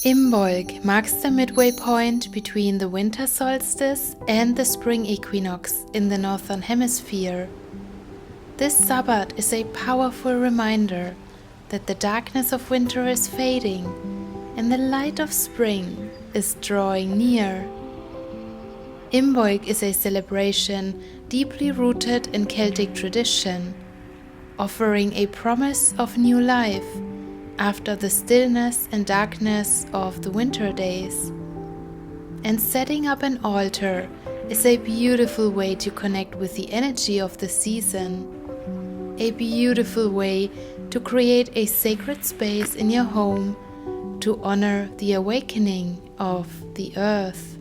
Imbolc marks the midway point between the winter solstice and the spring equinox in the northern hemisphere. This Sabbat is a powerful reminder that the darkness of winter is fading and the light of spring is drawing near. Imbolc is a celebration deeply rooted in Celtic tradition, offering a promise of new life after the stillness and darkness of the winter days. And setting up an altar is a beautiful way to connect with the energy of the season, a beautiful way to create a sacred space in your home to honor the awakening of the earth.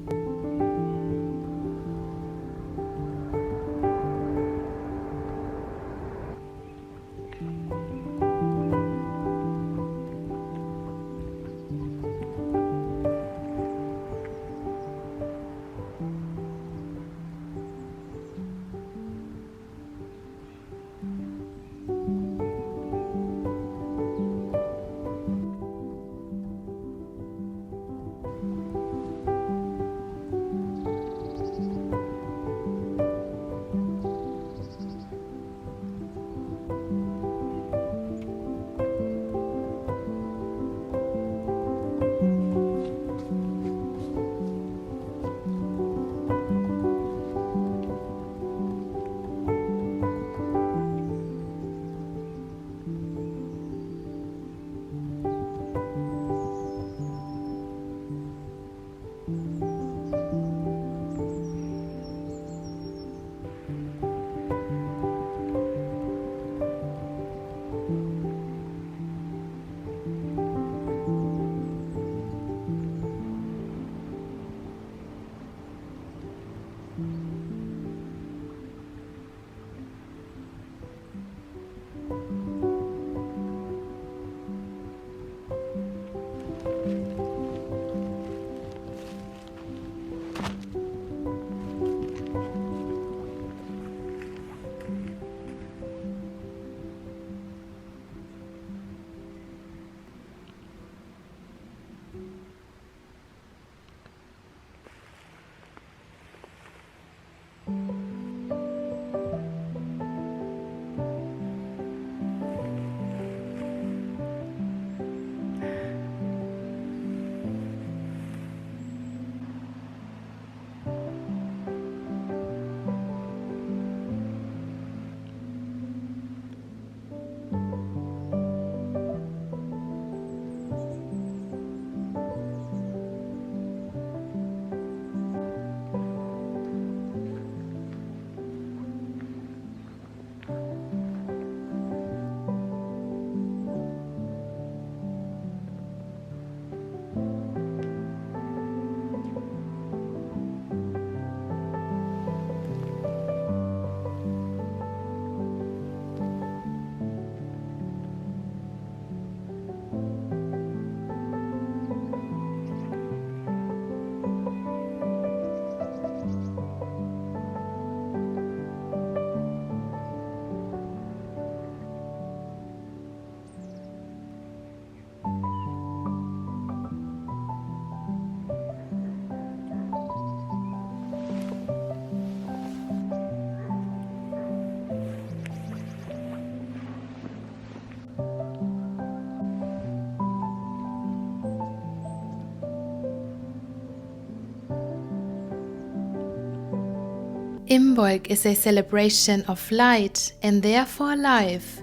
Imbolc is a celebration of light and therefore life.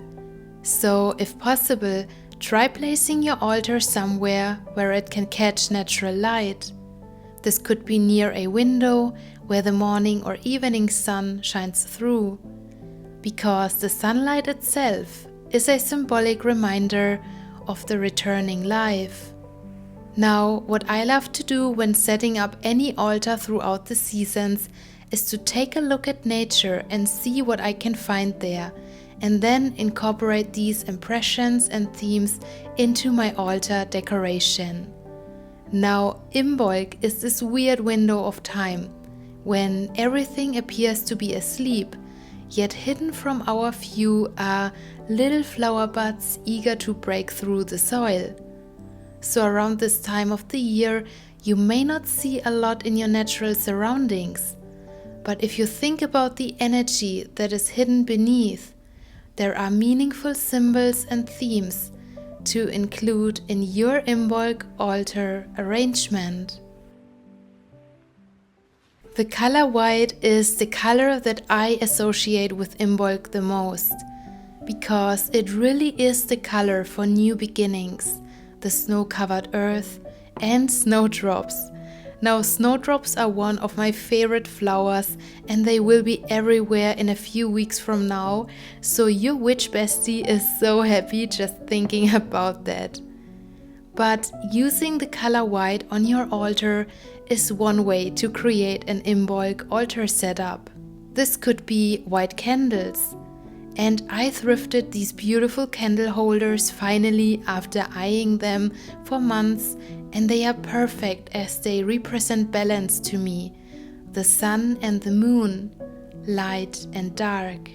So, if possible, try placing your altar somewhere where it can catch natural light. This could be near a window where the morning or evening sun shines through, because the sunlight itself is a symbolic reminder of the returning life. Now, what I love to do when setting up any altar throughout the seasons is to take a look at nature and see what I can find there, and then incorporate these impressions and themes into my altar decoration. Now, Imbolc is this weird window of time when everything appears to be asleep, yet hidden from our view are little flower buds eager to break through the soil. So around this time of the year, you may not see a lot in your natural surroundings. But if you think about the energy that is hidden beneath, there are meaningful symbols and themes to include in your Imbolc altar arrangement. The color white is the color that I associate with Imbolc the most, because it really is the color for new beginnings, the snow-covered earth, and snowdrops. Now, snowdrops are one of my favorite flowers, and they will be everywhere in a few weeks from now, so your witch bestie is so happy just thinking about that. But using the color white on your altar is one way to create an Imbolc altar setup. This could be white candles. And I thrifted these beautiful candle holders finally after eyeing them for months, and they are perfect as they represent balance to me, the sun and the moon, light and dark.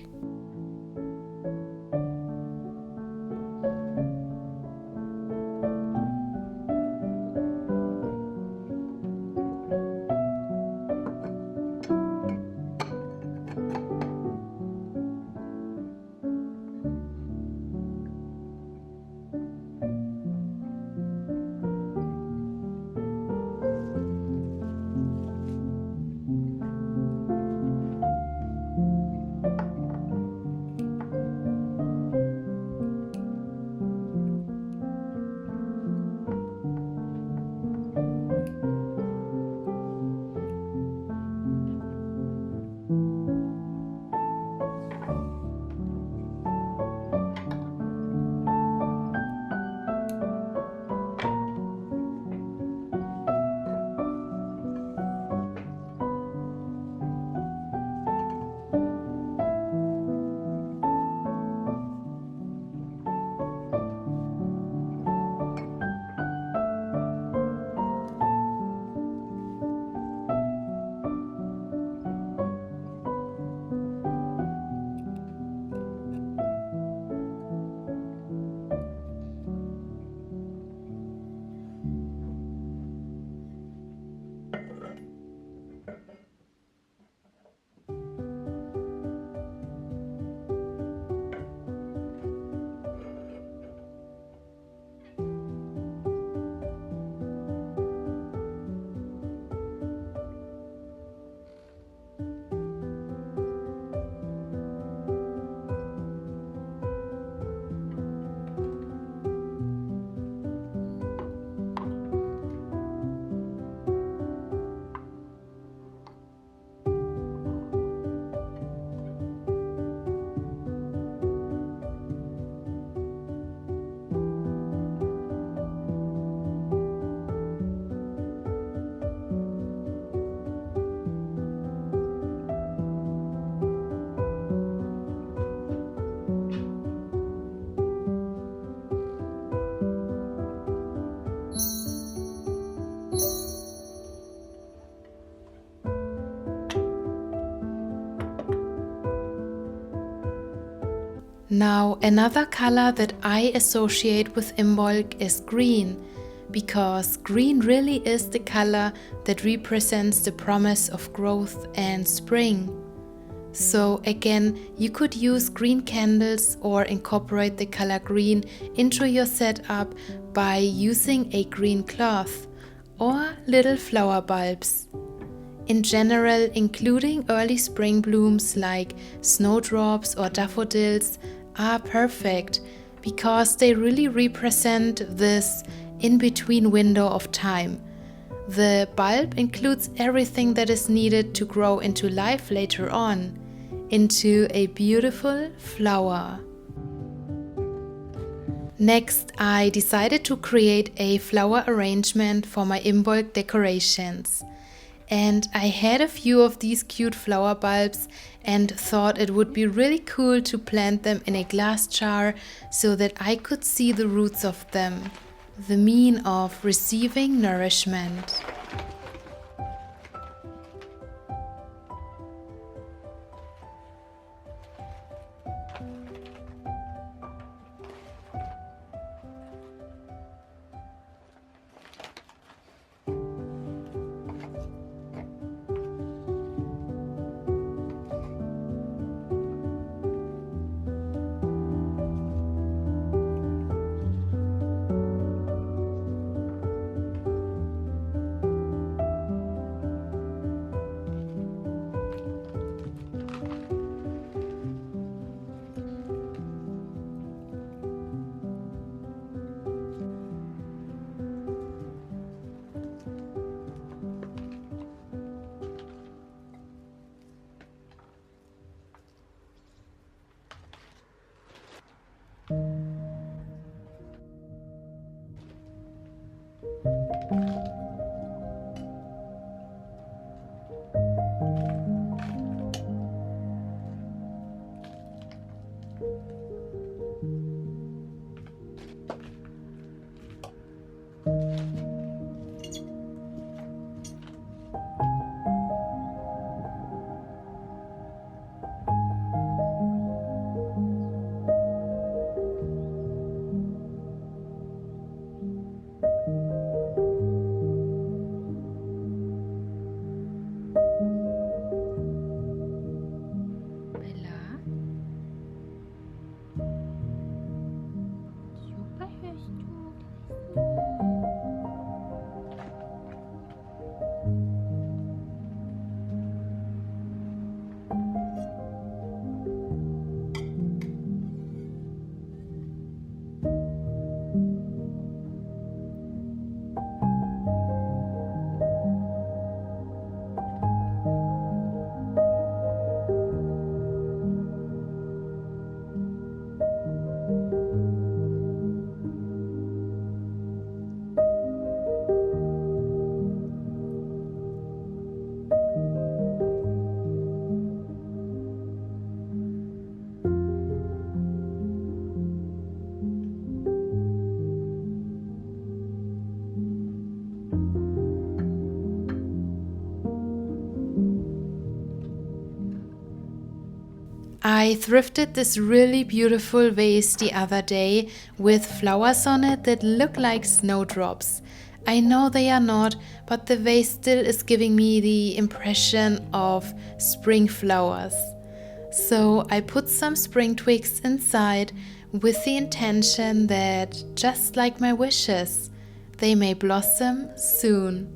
Now, another color that I associate with Imbolc is green, because green really is the color that represents the promise of growth and spring. So again, you could use green candles or incorporate the color green into your setup by using a green cloth or little flower bulbs. In general, including early spring blooms like snowdrops or daffodils are perfect because they really represent this in-between window of time. The bulb includes everything that is needed to grow into life later on, into a beautiful flower. Next, I decided to create a flower arrangement for my Imbolc decorations. And I had a few of these cute flower bulbs and thought it would be really cool to plant them in a glass jar so that I could see the roots of them, the mean of receiving nourishment. I thrifted this really beautiful vase the other day with flowers on it that look like snowdrops. I know they are not, but the vase still is giving me the impression of spring flowers. So I put some spring twigs inside with the intention that, just like my wishes, they may blossom soon.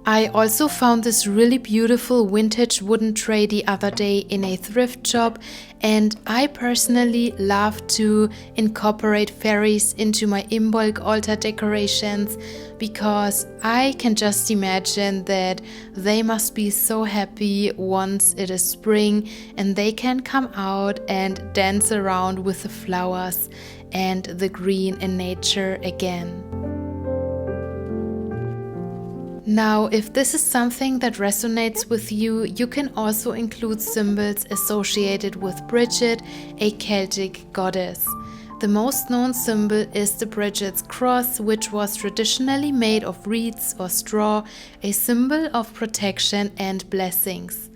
I also found this really beautiful vintage wooden tray the other day in a thrift shop, and I personally love to incorporate fairies into my Imbolc altar decorations because I can just imagine that they must be so happy once it is spring and they can come out and dance around with the flowers and the green in nature again. Now, if this is something that resonates with you, you can also include symbols associated with Brigid, a Celtic goddess. The most known symbol is the Brigid's cross, which was traditionally made of reeds or straw, a symbol of protection and blessings.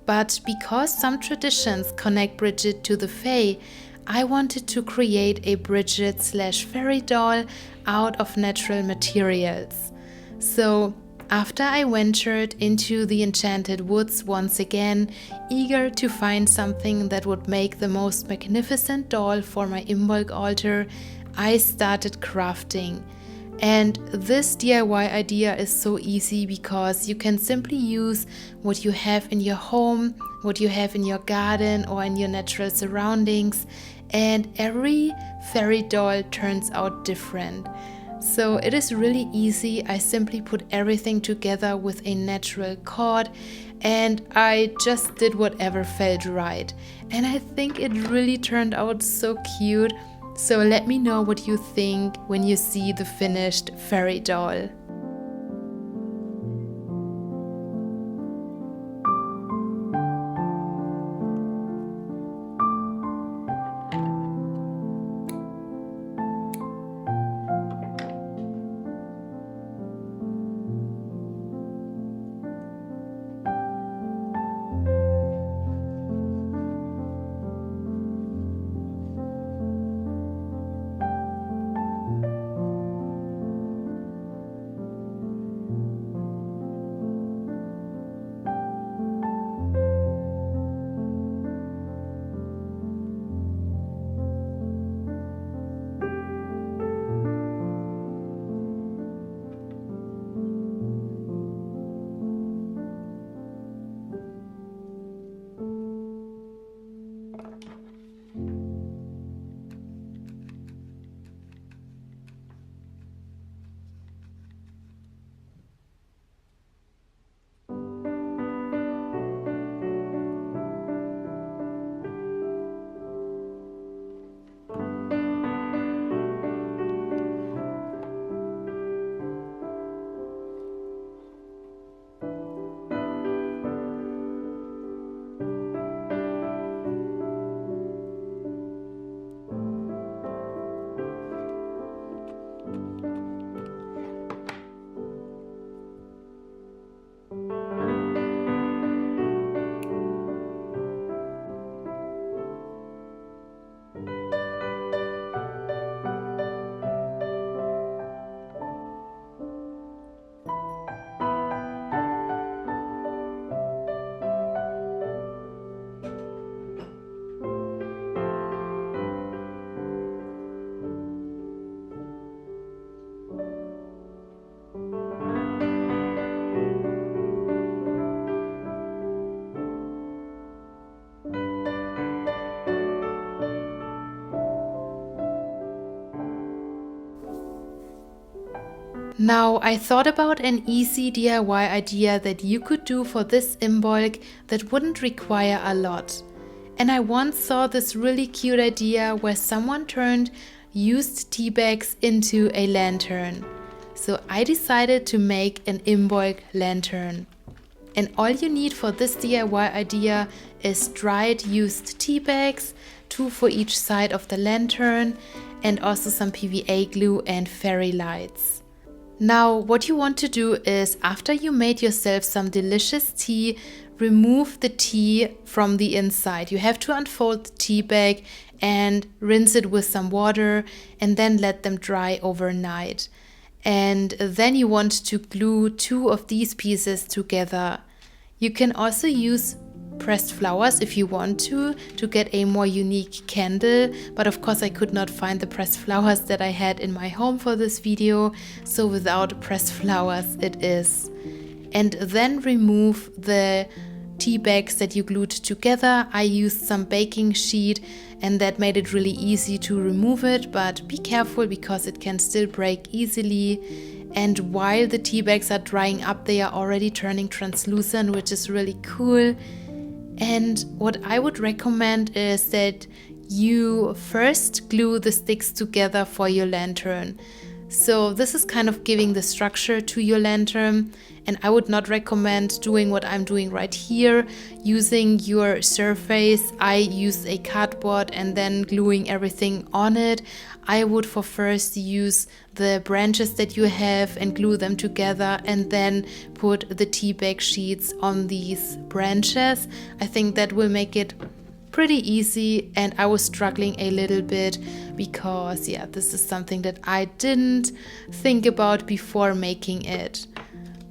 But because some traditions connect Brigid to the Fae, I wanted to create a Brigid/fairy doll out of natural materials. So, after I ventured into the enchanted woods once again, eager to find something that would make the most magnificent doll for my Imbolc altar, I started crafting. And this DIY idea is so easy because you can simply use what you have in your home, what you have in your garden or in your natural surroundings, and every fairy doll turns out different. So it is really easy. I simply put everything together with a natural cord and I just did whatever felt right. And I think it really turned out so cute. So let me know what you think when you see the finished fairy doll. Now I thought about an easy DIY idea that you could do for this Imbolc that wouldn't require a lot. And I once saw this really cute idea where someone turned used tea bags into a lantern. So I decided to make an Imbolc Lantern. And all you need for this DIY idea is dried used tea bags, 2 for each side of the lantern, and also some PVA glue and fairy lights. Now, what you want to do is, after you made yourself some delicious tea, remove the tea from the inside. You have to unfold the tea bag and rinse it with some water and then let them dry overnight. And then you want to glue 2 of these pieces together. You can also use pressed flowers if you want to get a more unique candle, but of course I could not find the pressed flowers that I had in my home for this video, so without pressed flowers it is. And then remove the tea bags that you glued together. I used some baking sheet and that made it really easy to remove it, but be careful because it can still break easily. And while the tea bags are drying up, they are already turning translucent, which is really cool. And what I would recommend is that you first glue the sticks together for your lantern. So this is kind of giving the structure to your lantern, and I would not recommend doing what I'm doing right here, using your surface. I used a cardboard and then gluing everything on it. I would for first use the branches that you have and glue them together and then put the tea bag sheets on these branches. I think that will make it pretty easy, and I was struggling a little bit because this is something that I didn't think about before making it.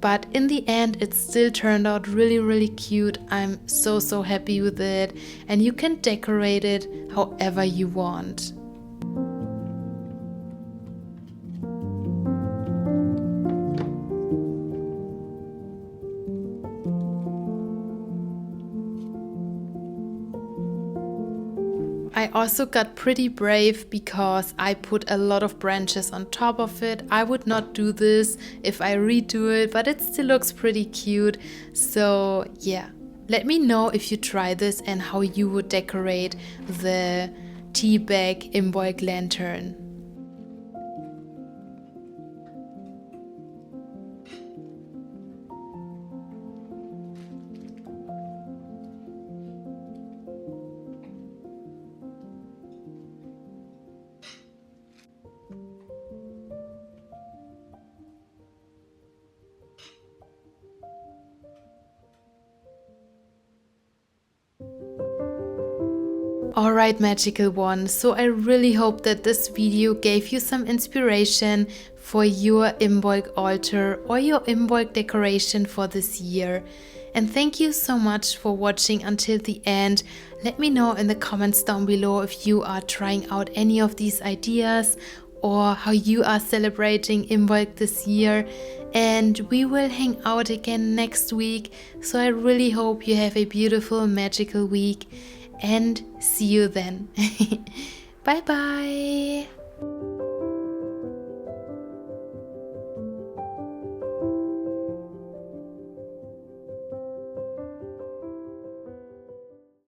But in the end it still turned out really cute. I'm so happy with it, and you can decorate it however you want. I also got pretty brave because I put a lot of branches on top of it. I would not do this if I redo it, but it still looks pretty cute. So yeah, let me know if you try this and how you would decorate the tea bag Imbolc Lantern. Alright, magical one, so I really hope that this video gave you some inspiration for your Imbolc altar or your Imbolc decoration for this year. And thank you so much for watching until the end. Let me know in the comments down below if you are trying out any of these ideas or how you are celebrating Imbolc this year. And we will hang out again next week, so I really hope you have a beautiful magical week. And see you then. Bye bye.